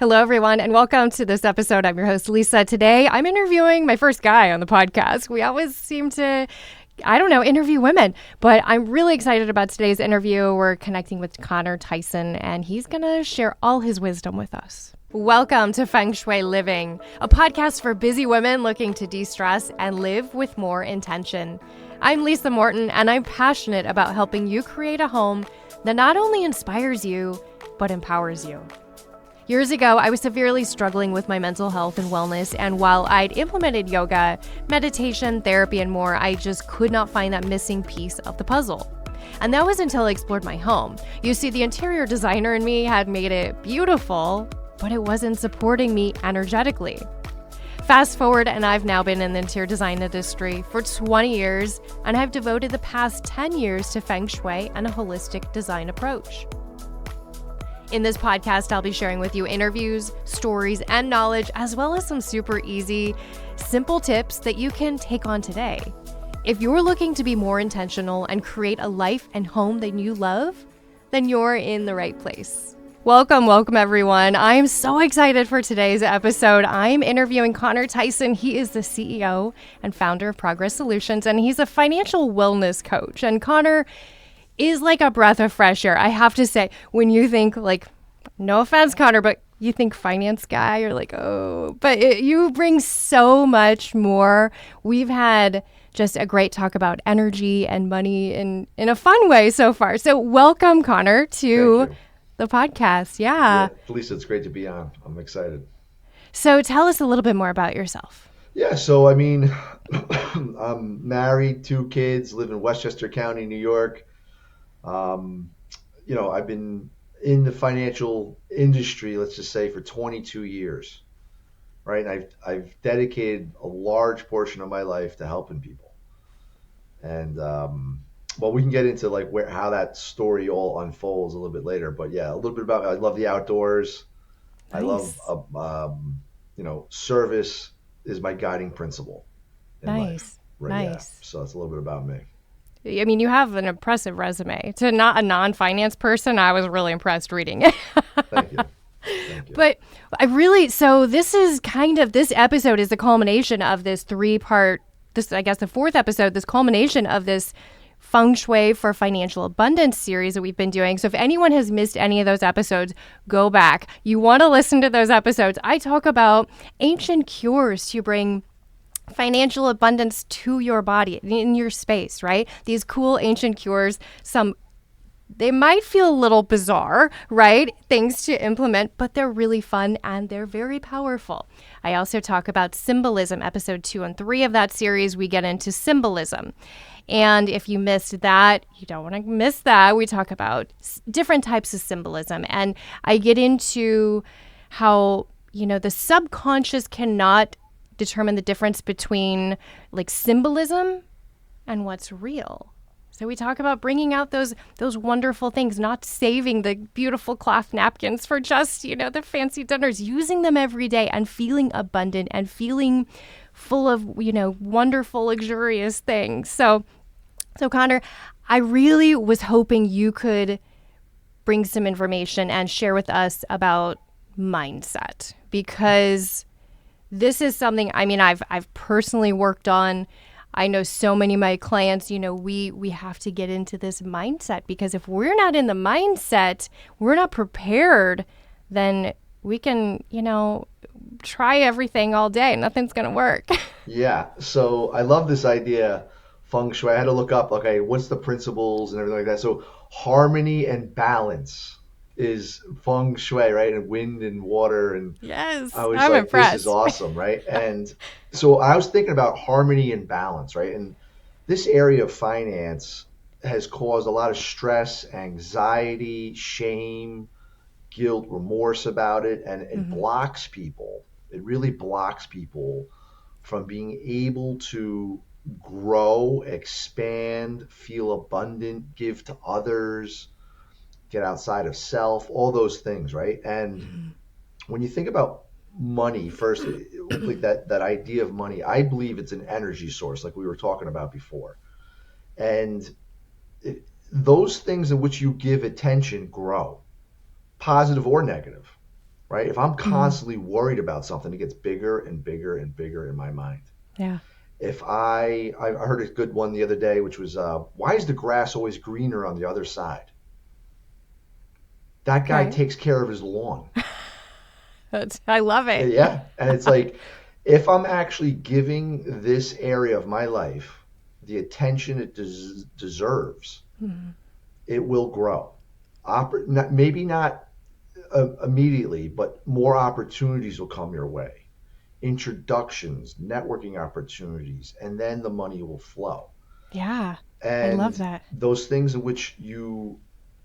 Hello, everyone, and welcome to this episode. I'm your host, Lisa. Today, I'm interviewing my first guy on the podcast. We always seem to, interview women, but I'm really excited about today's interview. We're connecting with Connor Tyson, and he's going to share all his wisdom with us. Welcome to Feng Shui Living, a podcast for busy women looking to de-stress and live with more intention. I'm Lisa Morton, and I'm passionate about helping you create a home that not only inspires you, but empowers you. Years ago, I was severely struggling with my mental health and wellness, and while I'd implemented yoga, meditation, therapy, and more, I just could not find that missing piece of the puzzle. And that was until I explored my home. You see, the interior designer in me had made it beautiful, but it wasn't supporting me energetically. Fast forward, and I've now been in the interior design industry for 20 years, and I've devoted the past 10 years to Feng Shui and a holistic design approach. In this podcast, I'll be sharing with you interviews, stories, and knowledge, as well as some super easy, simple tips that you can take on today. If you're looking to be more intentional and create a life and home that you love, then you're in the right place. Welcome, everyone. I'm so excited for today's episode. I'm interviewing Connor Tyson. He is the CEO and founder of Progress Solutions, and he's a financial wellness coach. And Connor is like a breath of fresh air. I have to say, when you think no offense, Connor, but you think finance guy, you're like, oh, but you bring so much more. We've had just a great talk about energy and money in a fun way so far. So welcome, Connor, to the podcast. Yeah. Lisa, it's great to be on. I'm excited. So tell us a little bit more about yourself. Yeah, so I'm married, 2 kids, live in Westchester County, New York. I've been in the financial industry, let's just say, for 22 years, right? And I've dedicated a large portion of my life to helping people. And we can get into how that story all unfolds a little bit later. But yeah, a little bit about, I love the outdoors. Nice. I love, service is my guiding principle in life. Right? Nice. Yeah. So that's a little bit about me. I mean, you have an impressive resume. To not a non-finance person, I was really impressed reading it. Thank you. But this episode is the culmination of this 3-part, the 4th episode, this culmination of this Feng Shui for Financial Abundance series that we've been doing. So if anyone has missed any of those episodes, go back. You want to listen to those episodes. I talk about ancient cures to bring financial abundance to your body, in your space, right? These cool ancient cures, they might feel a little bizarre, right? Things to implement, but they're really fun and they're very powerful. I also talk about symbolism. Episode 2 and 3 of that series, we get into symbolism. And if you missed that, you don't want to miss that. We talk about different types of symbolism. And I get into how, the subconscious cannot determine the difference between symbolism and what's real. So we talk about bringing out those wonderful things, not saving the beautiful cloth napkins for just, the fancy dinners, using them every day and feeling abundant and feeling full of, wonderful, luxurious things. So Connor, I really was hoping you could bring some information and share with us about mindset, because this is something, I've personally worked on. I know so many of my clients, we have to get into this mindset, because if we're not in the mindset, we're not prepared, then we can, try everything all day. Nothing's going to work. Yeah. So I love this idea, Feng Shui. I had to look up, okay, what's the principles and everything like that. So harmony and balance is Feng Shui, right? And wind and water. And yes, I was I'm impressed. This is awesome, right? And so I was thinking about harmony and balance, right? And this area of finance has caused a lot of stress, anxiety, shame, guilt, remorse about it, and it blocks people. It really blocks people from being able to grow, expand, feel abundant, give to others, get outside of self, all those things, right? And when you think about money first, that idea of money, I believe it's an energy source, like we were talking about before. And those things in which you give attention grow, positive or negative, right? If I'm Mhm. constantly worried about something, it gets bigger and bigger and bigger in my mind. Yeah. If I heard a good one the other day, which was, why is the grass always greener on the other side? That guy Okay. takes care of his lawn. I love it. Yeah. And it's like, if I'm actually giving this area of my life the attention it deserves, Mhm. it will grow. Maybe not immediately, but more opportunities will come your way. Introductions, networking opportunities, and then the money will flow. Yeah. I love And that. those things in which you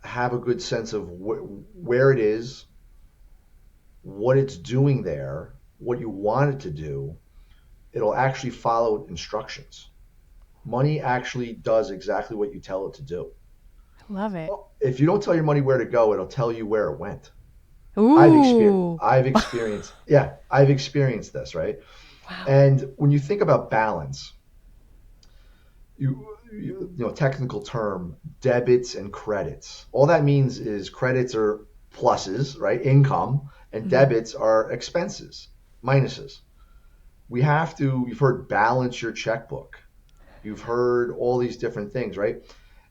have a good sense of where it is, what it's doing there, what you want it to do, it'll actually follow instructions. Money actually does exactly what you tell it to do. I love it. If you don't tell your money where to go, it'll tell you where it went. Ooh. I've experienced this, right? Wow. And when you think about balance, technical term, debits and credits. All that means is credits are pluses, right? Income, and Mhm. debits are expenses, minuses. You've heard balance your checkbook. You've heard all these different things, right?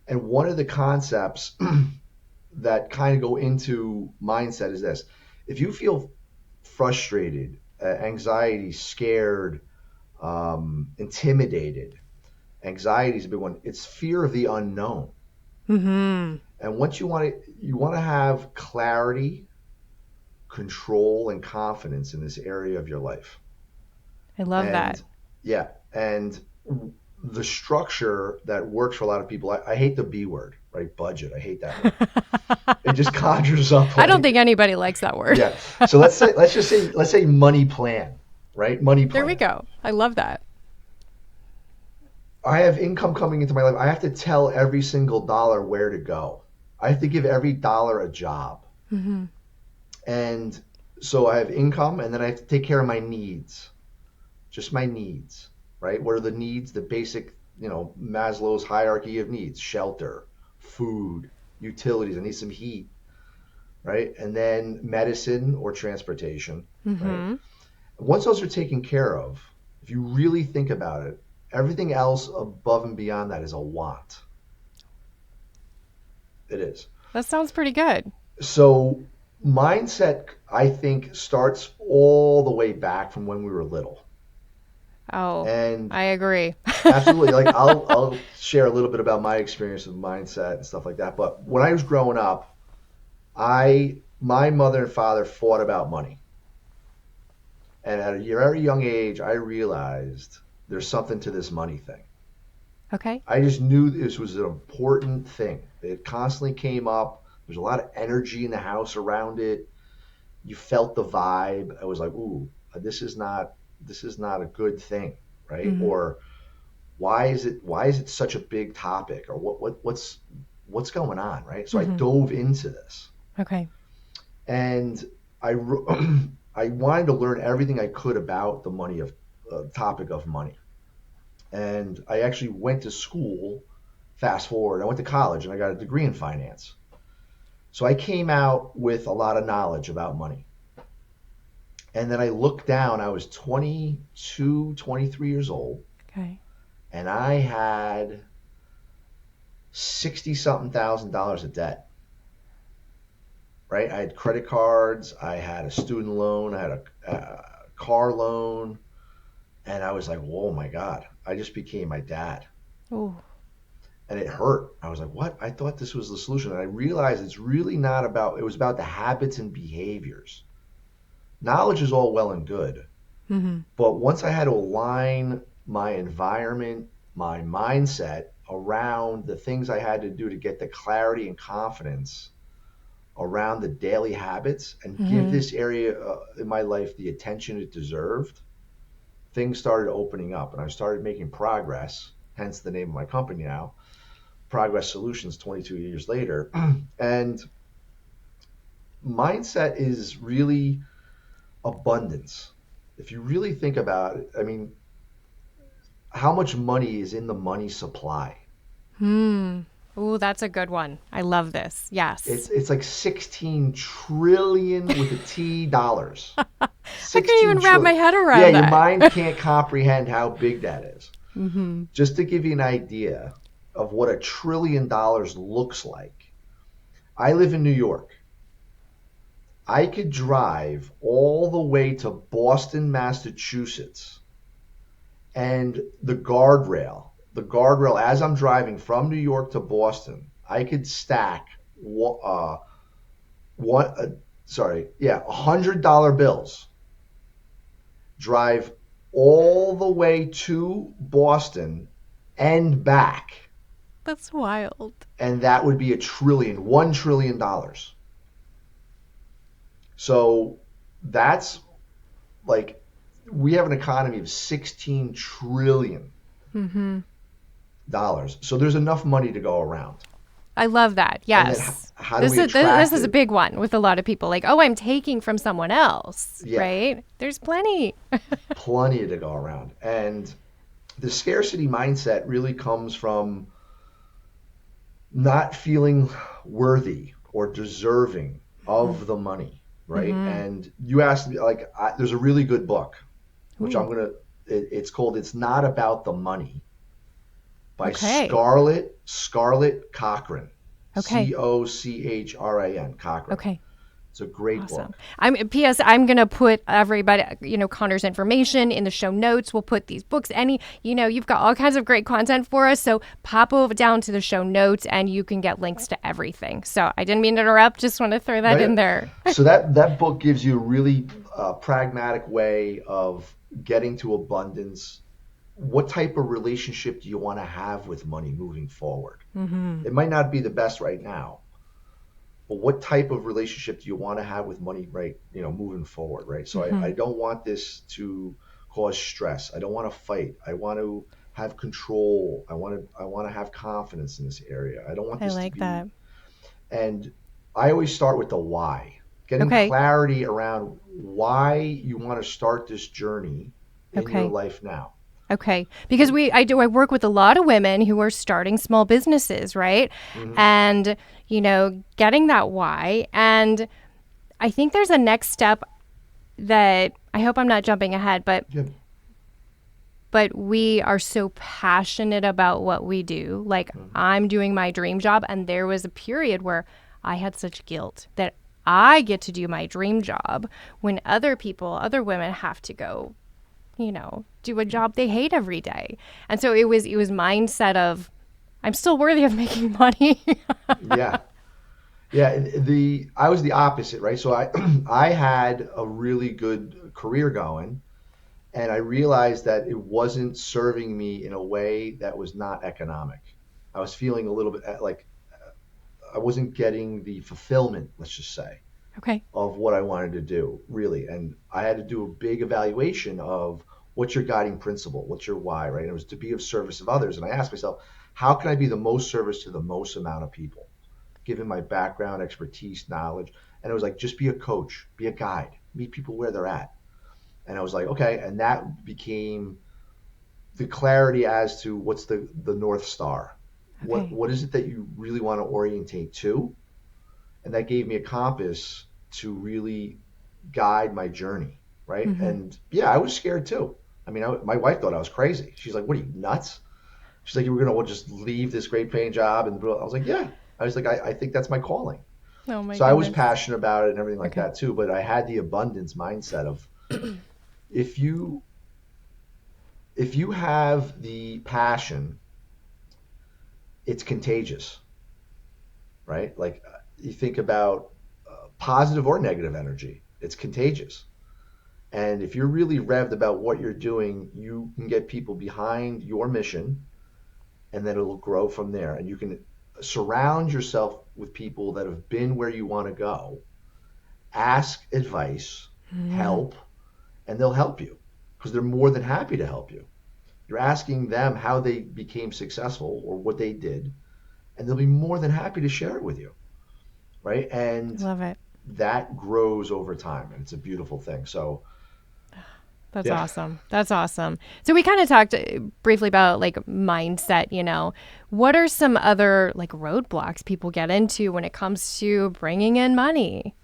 And one of the concepts that kind of go into mindset is this. If you feel frustrated, anxiety, scared, intimidated, anxiety is a big one. It's fear of the unknown. Mhm. And once you want to have clarity, control, and confidence in this area of your life. I love that. And yeah, and the structure that works for a lot of people. I hate the B word, right? Budget. I hate that word. It just conjures up I don't like think anybody likes that word. yeah. So let's say money plan, right? Money There we plan. go. I love that. I have income coming into my life. I have to tell every single dollar where to go. I have to give every dollar a job. Mhm. And so I have income and then I have to take care of my needs, just my needs, right? What are the needs? The basic, Maslow's hierarchy of needs: shelter, food, utilities. I need some heat, right? And then medicine or transportation, right? Mhm. Once those are taken care of, if you really think about it, everything else above and beyond that is a want. It is. That sounds pretty good. So mindset, I think, starts all the way back from when we were little. Oh, And I agree. absolutely, like I'll share a little bit about my experience with mindset and stuff like that. But when I was growing up, I my mother and father fought about money. And at a very young age, I realized there's something to this money thing. Okay. I just knew this was an important thing. It constantly came up. There's a lot of energy in the house around it. You felt the vibe. I was like, ooh, this is not a good thing, right? Mhm. Or why is it such a big topic? Or what's going on, right? So I Mhm. dove into this, Okay. and I I wanted to learn everything I could about the money of topic of money, and I actually went to school. Fast forward, I went to college and I got a degree in finance. So I came out with a lot of knowledge about money. And then I looked down, I was 22, 23 years old, Okay. and I had 60 something thousand dollars of debt, right? I had credit cards, I had a student loan, I had a car loan, and I was like, "Whoa, my God, I just became my dad." Oh. And it hurt. I was like, "What? I thought this was the solution." And I realized it's really not about, it was about the habits and behaviors. Knowledge is all well and good, Mhm. but once I had to align my environment, my mindset around the things I had to do to get the clarity and confidence around the daily habits and give Mhm. this area in my life the attention it deserved, things started opening up and I started making progress, hence the name of my company now, Progress Solutions 22 years later. And mindset is really abundance. If you really think about it, I mean, how much money is in the money supply? Hmm. Ooh, that's a good one. I love this. Yes. It's like 16 trillion with a T dollars. I can't 16 even wrap my trillion. head Yeah, around your that. mind can't comprehend how big that is. Mm-hmm. Just to give you an idea of what $1 trillion looks like, I live in New York. I could drive all the way to Boston, Massachusetts, and the guardrail as I'm driving from New York to Boston, I could stack one, $100 bills, drive all the way to Boston and back, That's wild. and that would be $1 trillion. So that's like we have an economy of 16 trillion Mm-hmm. dollars. So there's enough money to go around. I love that. And then Yes. how do This we is this attract is a it? big one with a lot of people. Like, oh, I'm taking from someone else, Yeah, right? There's plenty. plenty to go around. And the scarcity mindset really comes from not feeling worthy or deserving of the money, right? Mm-hmm. And you asked me, like, there's a really good book, which Ooh. it's called It's Not About the Money by Okay. Scarlett Cochran, Okay. Cochran, Cochran. Okay. It's a great Awesome. book. P.S. I'm gonna put everybody, Connor's information in the show notes. We'll put these books. You've got all kinds of great content for us. So pop over down to the show notes, and you can get links to everything. So I didn't mean to interrupt. Just want to throw that in Right? there. So that book gives you a really pragmatic way of getting to abundance. What type of relationship do you want to have with money moving forward? Mm-hmm. It might not be the best right now, but what type of relationship do you want to have with money, right? Moving forward, right? So Mm-hmm. I don't want this to cause stress. I don't want to fight. I want to have control. I want to have confidence in this area. I don't want I this to like be. that. And I always start with the why. Getting Okay. clarity around why you want to start this journey in your Okay. life now. Okay. Because I work with a lot of women who are starting small businesses, right? Hmm. And, getting that why. And I think there's a next step that I hope I'm not jumping ahead, Yeah. but we are so passionate about what we do. Like Mhm. I'm doing my dream job, and there was a period where I had such guilt that I get to do my dream job when other women have to go, do a job they hate every day. And so it was mindset of I'm still worthy of making money. Yeah. Yeah. I was the opposite, right? So I had a really good career going, and I realized that it wasn't serving me in a way that was not economic. I was feeling a little bit like I wasn't getting the fulfillment, let's just say, Okay. of what I wanted to do, really. And I had to do a big evaluation of what's your guiding principle, what's your why, right? And it was to be of service of others. And I asked myself, how can I be the most service to the most amount of people, given my background, expertise, knowledge? And it was like, just be a coach, be a guide, meet people where they're at. And I was like, okay. And that became the clarity as to what's the North Star. What Okay. what is it that you really want to orientate to? And that gave me a compass to really guide my journey, right? Mm-hmm. And yeah, I was scared too. I mean, my wife thought I was crazy. She's like, "What are you nuts?" She's like, "You were gonna just leave this great paying job?" And I was like, "Yeah." I was like, "I think that's my calling." Oh my So I was goodness. passionate about it and everything like Okay. that too. But I had the abundance mindset of if you if you have the passion, it's contagious, right? Like you think about positive or negative energy, it's contagious. And if you're really revved about what you're doing, you can get people behind your mission, and then it'll grow from there. And you can surround yourself with people that have been where you want to go, ask advice, Mm-hmm. help, and they'll help you because they're more than happy to help you. You're asking them how they became successful or what they did, and they'll be more than happy to share it with you, right? And Love it. that grows over time, and it's a beautiful thing. So That's Yeah. awesome. That's awesome. So we kind of talked briefly about like mindset, What are some other like roadblocks people get into when it comes to bringing in money?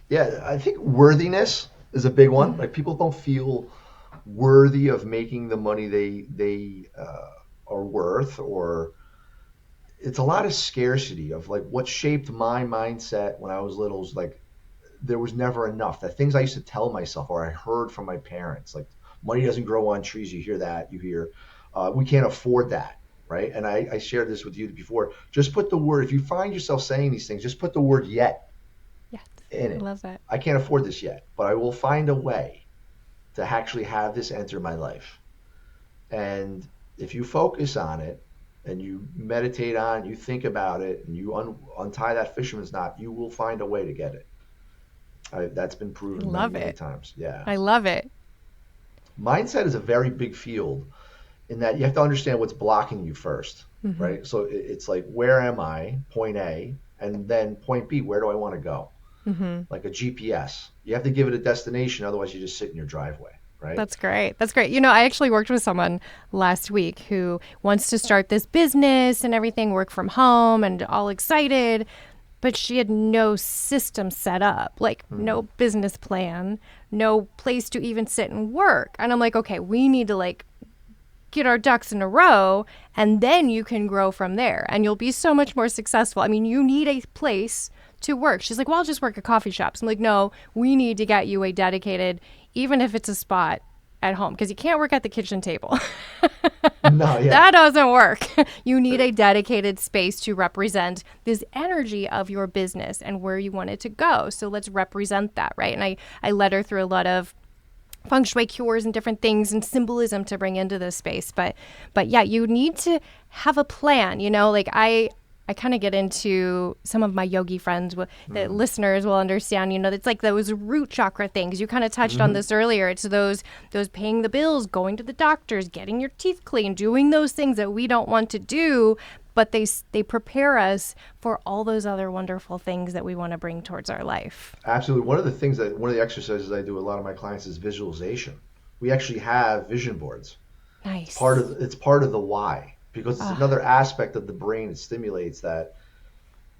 Yeah, I think worthiness is a big one. Mhm. Like people don't feel worthy of making the money they are worth, or it's a lot of scarcity of like what shaped my mindset when I was little was like there was never enough. The things I used to tell myself or I heard from my parents, like money doesn't grow on trees. You hear that, you hear we can't afford that, right? And I shared this with you before. Just put the word, if you find yourself saying these things, just put the word yet Yes. in I it. love that. I can't afford this yet, but I will find a way to actually have this enter my life. And if you focus on it and you meditate on it, you think about it, and you untie that fisherman's knot, you will find a way to get it. That's been I proven many, love many it. times. Yeah. I love it. Mindset is a very big field in that you have to understand what's blocking you first, Hmm. right? So it's like, where am I? Point A. And then point B, where do I want to go? Hmm. Like a GPS. You have to give it a destination, otherwise you just sit in your driveway, right? That's great. That's great. I actually worked with someone last week who wants to start this business and everything, work from home and all excited, but she had no system set up, like Mm-hmm. no business plan, no place to even sit and work. And I'm like, okay, we need to like get our ducks in a row and then you can grow from there and you'll be so much more successful. I mean, you need a place to work. She's like, well, I'll just work at coffee shops. I'm like, no, we need to get you a dedicated, even if it's a spot at home, because you can't work at the kitchen table. No, yeah. That doesn't work. You need a dedicated space to represent this energy of your business and where you want it to go. So let's represent that, right? And I led her through a lot of feng shui cures and different things and symbolism to bring into this space. But yeah, you need to have a plan, like I kind of get into some of my yogi friends, the Mm-hmm. listeners will understand, it's like those root chakra things. You kind of touched on Mm-hmm. this earlier. It's those paying the bills, going to the doctors, getting your teeth clean, doing those things that we don't want to do, but they prepare us for all those other wonderful things that we want to bring towards our life. Absolutely. One of the exercises I do with a lot of my clients is visualization. We actually have vision boards. Nice. It's part of the why, because it's Ah. another aspect of the brain. It stimulates that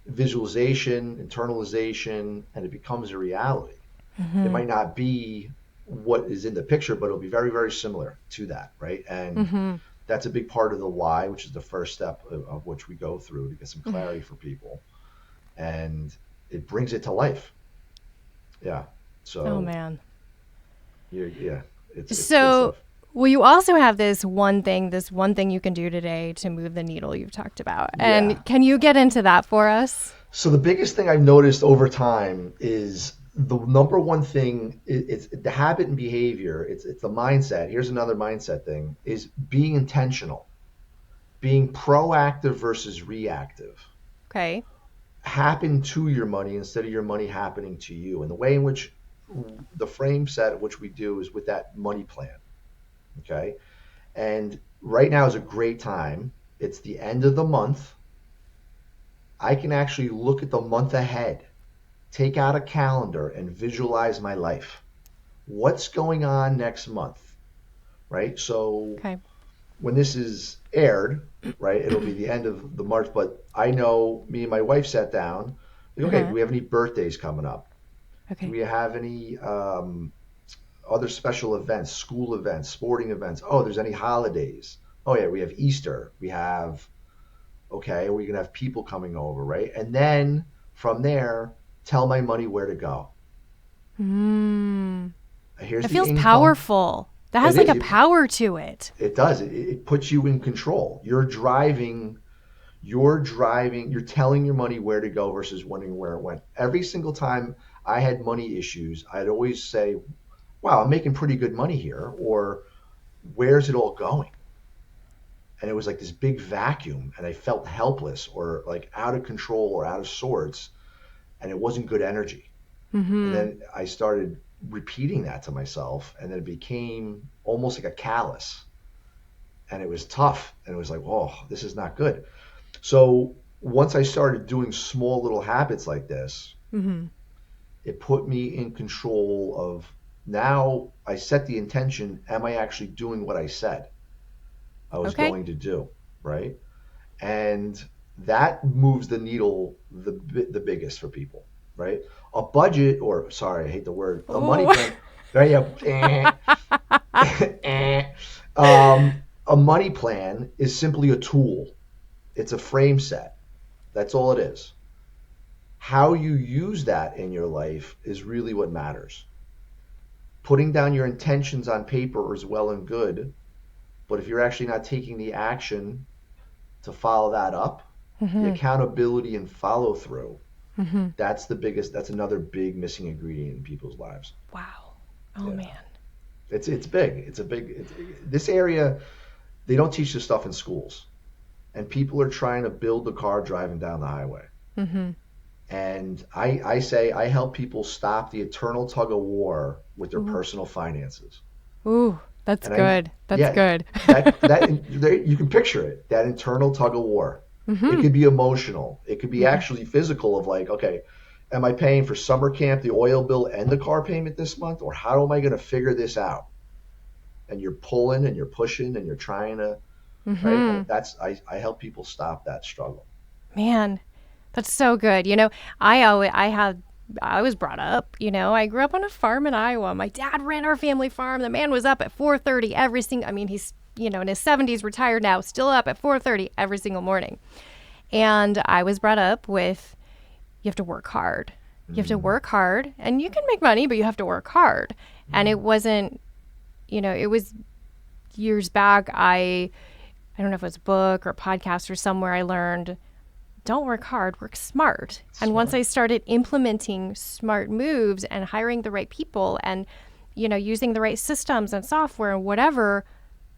visualization, internalization, and it becomes a reality. It Mm-hmm. might not be what is in the picture, but it'll be very, very similar to that, right? And Mm-hmm. that's a big part of the why, which is the first step of which we go through to get some clarity for people. And it brings it to life. Yeah. Oh So man. yeah, it's good So, stuff. well, you also have this one thing you can do today to move the needle you've talked about. Yeah. And can you get into that for us? So the biggest thing I've noticed over time is the number one thing it's the habit and behavior. It's the mindset. Here's another mindset thing: is being intentional, being proactive versus reactive. Okay. Happen to your money instead of your money happening to you. And the way in which the frame set of which we do is with that money plan. Okay. And right now is a great time. It's the end of the month. I can actually look at the month ahead, take out a calendar and visualize my life. What's going on next month, right? So Okay. when this is aired, right, it'll be the end of the March, but I know me and my wife sat down. Like, okay, do Uh-huh. we have any birthdays coming up? Do Okay. we have any other special events, school events, sporting events? Oh, there's any holidays? Oh yeah, we have Easter. We have okay, we're gonna have people coming over, right? And then from there, tell my money where to go. Mm. Here's That the feels income. powerful. That It has like is. a power to it. It does. It puts you in control. You're driving. You're driving. You're telling your money where to go versus wondering where it went. Every single time I had money issues, I'd always say, "Wow, I'm making pretty good money here," or "Where's it all going?" And it was like this big vacuum, and I felt helpless or like out of control or out of sorts, and it wasn't good energy. And Mm-hmm. then I started repeating that to myself, and then it became almost like a callus, and it was tough, and it was like, "Oh, this is not good." So once I started doing small little habits like this, Mm-hmm. it put me in control of Now I set the intention, am I actually doing what I said I was Okay. going to do, right? And that moves the needle the biggest for people, right? A budget, or sorry, I hate the word, a money Ooh. plan, right? Yeah, a money plan is simply a tool. It's a frame set. That's all it is. How you use that in your life is really what matters. Putting down your intentions on paper is well and good, but if you're actually not taking the action to follow that up, the Hmm. accountability and follow through, Hmm. that's another big missing ingredient in people's lives. Wow. Oh Yeah. man. It's big. This area, they don't teach this stuff in schools. And people are trying to build the car driving down the highway. Hmm. And I say I help people stop the eternal tug of war with their Ooh. personal finances. Ooh. That's And good. That's yeah, good. you can picture it, that internal tug of war. It Hmm. could be emotional. It could be Hmm. actually physical of like, okay, am I paying for summer camp, the oil bill, and the car payment this month? Or how am I going to figure this out? And you're pulling and you're pushing and you're trying to, right? Hmm. I help people stop that struggle. Man, that's so good. I was brought up, I grew up on a farm in Iowa. My dad ran our family farm. The man was up at 4:30 every single, I mean, he's, in his 70s, retired now, still up at 4:30 every single morning. And I was brought up with, you have to work hard. You have to Mm, work hard and you can make money, but you have to work hard. And mm, it wasn't, it was years back. I don't know if it was a book or a podcast or somewhere I learned, don't work hard, work smart. And once smart. I started implementing smart moves and hiring the right people and, using the right systems and software and whatever,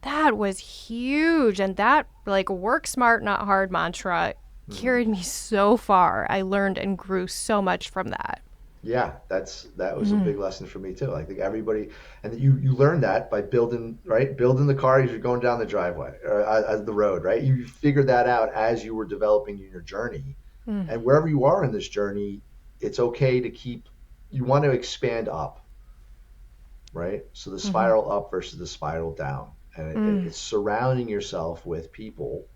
that was huge. And that, like, work smart, not hard mantra Mm. carried me so far. I learned and grew so much from that. Yeah, that was a Mm-hmm. big lesson for me too. I think everybody, and you learn that by building, right, building the car as you're going down the driveway or the road, right? You figured that out as you were developing your journey, Mm. and wherever you are in this journey, it's okay to keep. You want to expand up, right? So the Mm-hmm. spiral up versus the spiral down, and Mm. it's surrounding yourself with people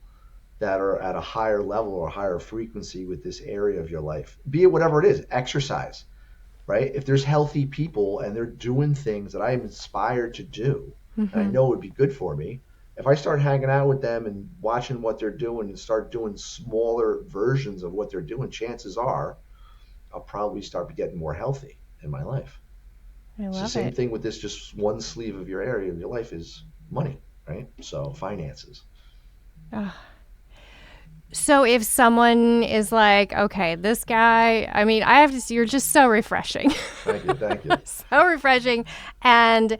that are at a higher level or higher frequency with this area of your life, be it whatever it is, exercise, right? If there's healthy people and they're doing things that I'm inspired to do, and I Mm-hmm. know would be good for me, if I start hanging out with them and watching what they're doing and start doing smaller versions of what they're doing, chances are I'll probably start getting more healthy in my life. I It's the love same it. thing with this, just one sleeve of your area of your life is money, right? So finances. Ugh. So if someone is like, okay, this guy, I mean, I have to see, you're just so refreshing. Thank you. Thank you. So refreshing. And,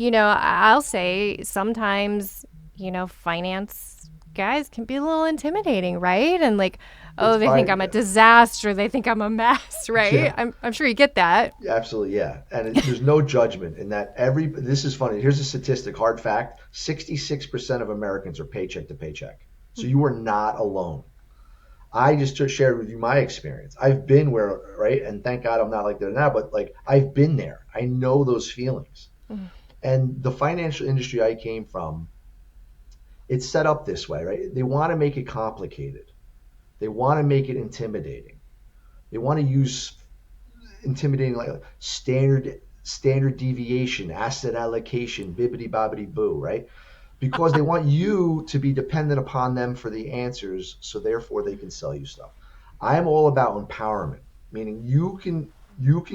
I'll say sometimes, finance guys can be a little intimidating, right? And like, It's oh, they think by I'm a disaster. They think I'm a mess, right? yeah. I'm sure you get that. Absolutely, yeah. And there's no judgment in that. This is funny. Here's a statistic, hard fact: 66% of Americans are paycheck to paycheck. So you are not alone. I just shared with you my experience. I've been where, right? And thank God I'm not like there now, but like I've been there. I know those feelings. Mm. And the financial industry I came from, it's set up this way, right? They want to make it complicated. They want to make it intimidating. They want to use intimidating like standard deviation, asset allocation, bibbity bobbity boo, right? Because they want you to be dependent upon them for the answers, so therefore they can sell you stuff. I am all about empowerment, meaning you can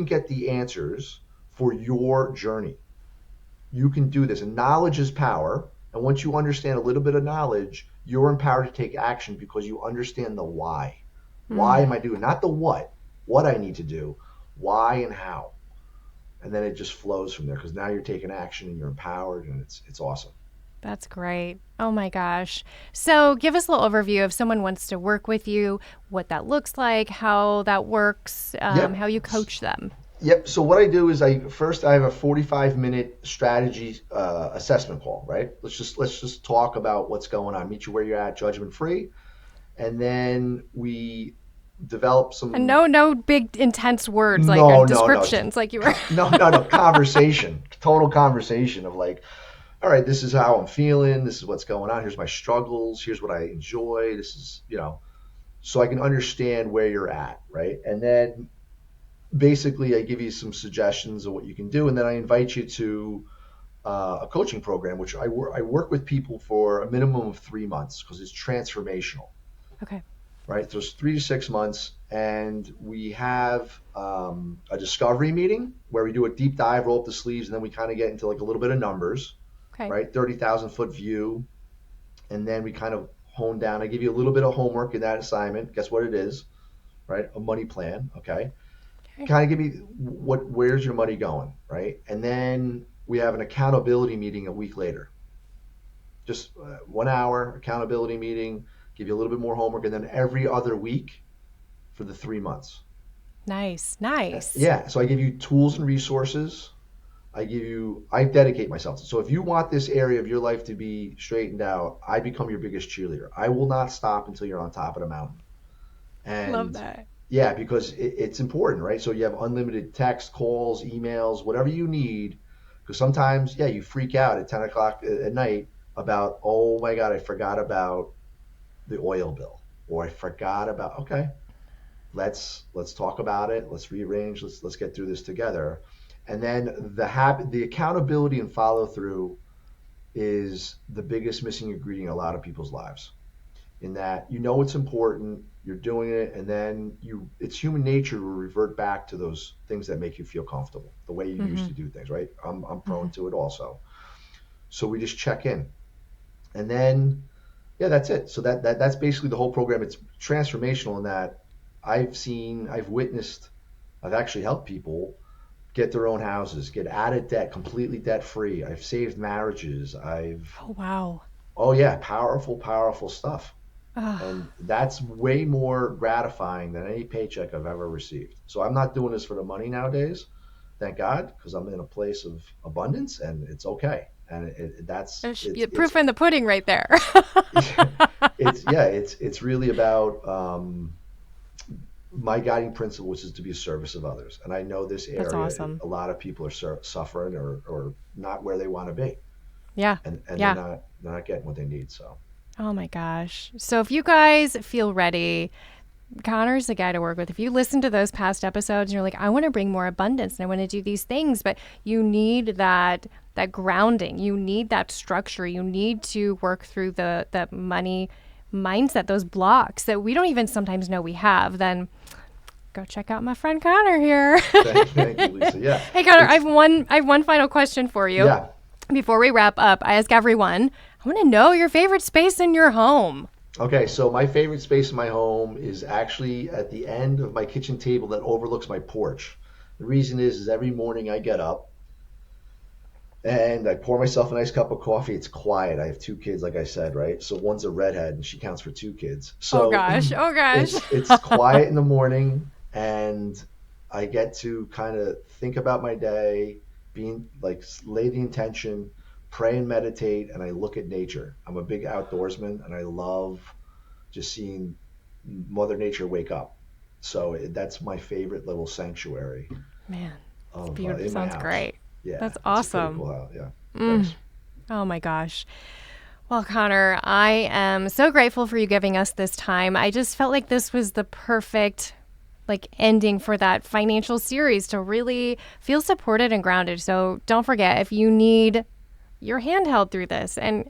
get the answers for your journey. You can do this, and knowledge is power. And once you understand a little bit of knowledge, you're empowered to take action because you understand the why. Why Mm. am I doing? Not the what I need to do, why and how. And then it just flows from there because now you're taking action and you're empowered and it's awesome. That's great. Oh my gosh. So, give us a little overview if someone wants to work with you, what that looks like, how that works, Yep. how you coach them. Yep. So what I do is I have a 45-minute strategy assessment call, right? Let's just talk about what's going on, meet you where you're at, judgment free, and then we develop some. And no big intense words like No, no, no, descriptions like you were. no, conversation, total conversation of like, all right, this is how I'm feeling. This is what's going on. Here's my struggles. Here's what I enjoy. This is, so I can understand where you're at, right? And then basically I give you some suggestions of what you can do, and then I invite you to a coaching program, which I work with people for a minimum of 3 months because it's transformational. Okay. Right, so it's 3 to 6 months, and we have a discovery meeting where we do a deep dive, roll up the sleeves, and then we kind of get into like a little bit of numbers, Okay. right? 30,000 foot view, and then we kind of hone down. I give you a little bit of homework in that assignment. Guess what it is, right? A money plan, okay? Kind of give me where's your money going, right? And then we have an accountability meeting a week later. Just 1 hour accountability meeting. Give you a little bit more homework, and then every other week for the 3 months. Nice. Yeah. So I give you tools and resources. I dedicate myself. So if you want this area of your life to be straightened out, I become your biggest cheerleader. I will not stop until you're on top of the mountain. And Love that. yeah, because it's important, right? So you have unlimited text, calls, emails, whatever you need. Because sometimes, yeah, you freak out at 10 o'clock at night about, oh my God, I forgot about the oil bill, or I forgot about. Okay, let's talk about it. Let's rearrange. Let's get through this together. And then the accountability and follow through is the biggest missing ingredient in a lot of people's lives. In that it's important, you're doing it, and then it's human nature to revert back to those things that make you feel comfortable, the way you used to do things, right? I'm prone to it also. So we just check in, and then yeah, that's it. So that's basically the whole program. It's transformational in that I've witnessed, I've actually helped people get their own houses, get out of debt, completely debt free. I've saved marriages. Oh, wow. Oh yeah, powerful stuff. Oh. And that's way more gratifying than any paycheck I've ever received. So I'm not doing this for the money nowadays, thank God, because I'm in a place of abundance, and it's okay. And proof in the pudding right there. It's really about my guiding principle, which is to be a service of others. And I know this area, That's awesome. a lot of people are suffering or not where they want to be. Yeah. And yeah. they're not getting what they need. So. Oh my gosh. So if you guys feel ready, Connor's the guy to work with. If you listen to those past episodes and you're like, I want to bring more abundance and I want to do these things, but you need that grounding. You need that structure. You need to work through the money mindset, those blocks that we don't even sometimes know we have, then go check out my friend Connor here. Thank you, Lisa. Yeah. Hey Connor, I have one final question for you. Yeah. Before we wrap up, I ask everyone, I want to know your favorite space in your home. Okay, so my favorite space in my home is actually at the end of my kitchen table that overlooks my porch. The reason is every morning I get up and I pour myself a nice cup of coffee. It's quiet. I have 2 kids, like I said, right? So one's a redhead and she counts for 2 kids. So oh gosh. It's quiet in the morning, and I get to kind of think about my day, being like lay the intention, pray and meditate, and I look at nature. I'm a big outdoorsman, and I love just seeing Mother Nature wake up. So that's my favorite little sanctuary. Man, it's beautiful. Sounds great. Yeah, that's awesome. Cool house. Yeah. Oh my gosh. Well, Connor, I am so grateful for you giving us this time. I just felt like this was the perfect ending for that financial series to really feel supported and grounded. So don't forget, if you need your hand held through this, and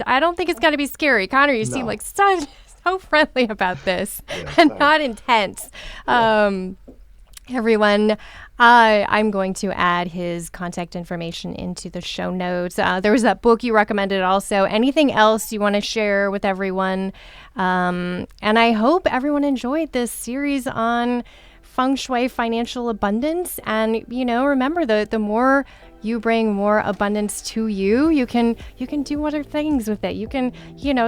I don't think it's got to be scary. Connor, you seem like so friendly about this and not intense. Yeah. Everyone, I'm going to add his contact information into the show notes. There was that book you recommended also. Anything else you want to share with everyone? And I hope everyone enjoyed this series on Feng Shui financial abundance. And, remember, the more you bring more abundance to you, you can do other things with it. You can,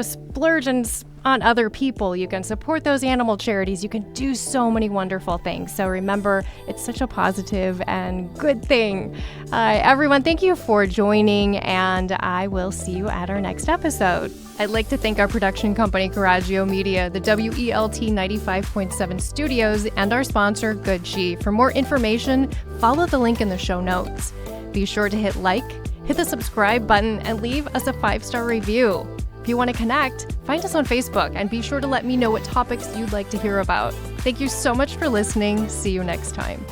splurge and on other people. You can support those animal charities. You can do so many wonderful things. So remember, it's such a positive and good thing. Everyone, thank you for joining, and I will see you at our next episode. I'd like to thank our production company, Coraggio Media, the WELT 95.7 studios, and our sponsor, Good Chi. For more information, follow the link in the show notes. Be sure to hit like, hit the subscribe button, and leave us a 5-star review. If you want to connect, find us on Facebook, and be sure to let me know what topics you'd like to hear about. Thank you so much for listening. See you next time.